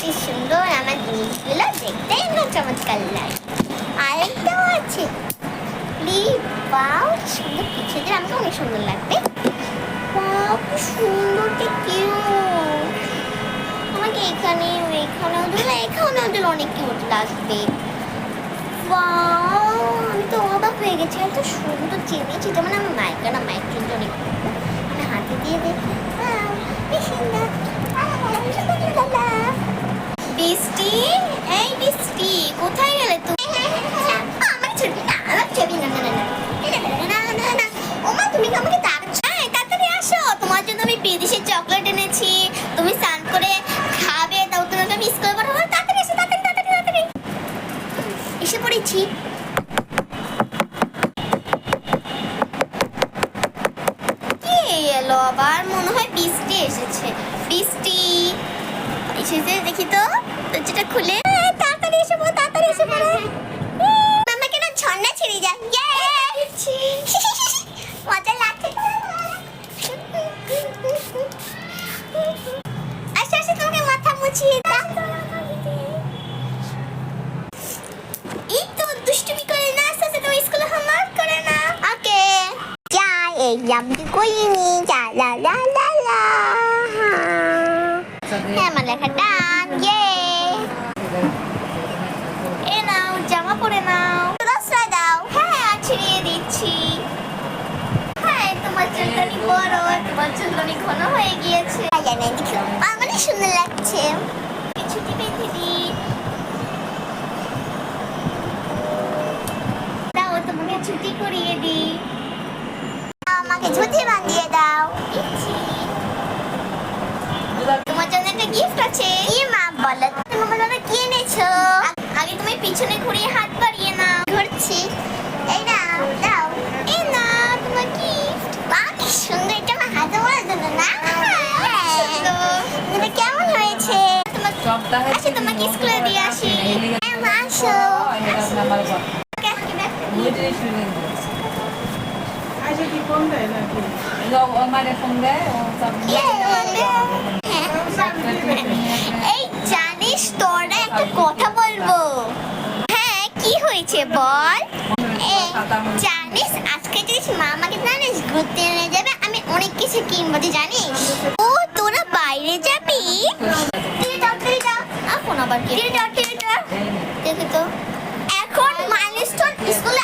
কি সুন্দর আমার জিনিসগুলো দেখতে না চমৎকার লাগে। আরেকটাও আছে, সুন্দর পিছিয়ে দিয়ে আমাকে অনেক সুন্দর লাগবে। কি সুন্দরটা কিউট, আমাকে এখানেও দিলে অনেক কিউট লাগবে। আমি তো অবাক হয়ে গেছি, এত সুন্দর চেনেছি, যেমন আমার মাইক কিন্তু অনেক আমি হাতে দিয়ে দেখি বৃষ্টি, এই বৃষ্টি কোথায় গেলে তুমি? আমার ছবি না, ওমা তুমি কি আমাকে তাড়াতাড়ি আসো, তোমার জন্য আমি বিদেশের চকলেট এনেছি, তুমি স্নান করে খাবে, তাও তোমাকে আমি স্কুলে পাঠাবো। তাড়াতাড়ি এসো, তাড়াতাড়ি এসে পড়েছি। কে এলো আবার? মনে হয় বৃষ্টি এসেছে। বৃষ্টি এসেছে, দেখি তো দরজাটা খুলে। তাড়াতাড়ি এসে পড়ো। আমাকে না ঝর্ণা ছেড়ে যায়, মজা লাগছে। আসো তোমাকে মাথা মুছিয়ে দাও। এই তো দুষ্টুমি করে না, আস্তে তুমি স্কুলে হোমওয়ার্ক করে না। ওকে যাই, এক্সাম কি করিনি, যা লা হ্যাঁ আমার লেখা ডান। এ নাও জামা পরে নাও, দশটা দাও। হ্যাঁ ছিড়িয়ে দিচ্ছি। হ্যাঁ তোমার চুলদানি বড়, তোমার চুলদানি ঘন হয়ে গিয়েছে। আমার সুন্দর লাগছে। ছুটি বেঁধে দিই, দাও তোমাকে ছুটি করিয়ে দিই। আমাকে ছুটি বাঁধিয়ে দাও। তোমার জন্য একটা গিফট আছে। কি মা বলো, তুমি বলো কি এনেছো? আগে তুমি পিছনে ঘুরিয়ে হাত বাড়িয়ে নাও। ঘুরছি, এই নাও দাও। এই নাও তোমার গিফট। বাহ কি সুন্দর, এটা আমার হাতে পরার জন্য না? এটা কেমন হয়েছে? আচ্ছা তোমাকে স্কুলে দিয়ে আসি। আসো এই জানিস তোরা একটা কথা বলবো। হ্যাঁ কি হয়েছে বল? জানিস আজকে জানিস মা আমাকে জানিস ঘুরতে নিয়ে যাবে, আমি অনেক কিছু কিনবো জানিস। ও তোরা বাইরে যাবি? এখন আবার দেখি তো এখন মাইলস্টোন স্কুলে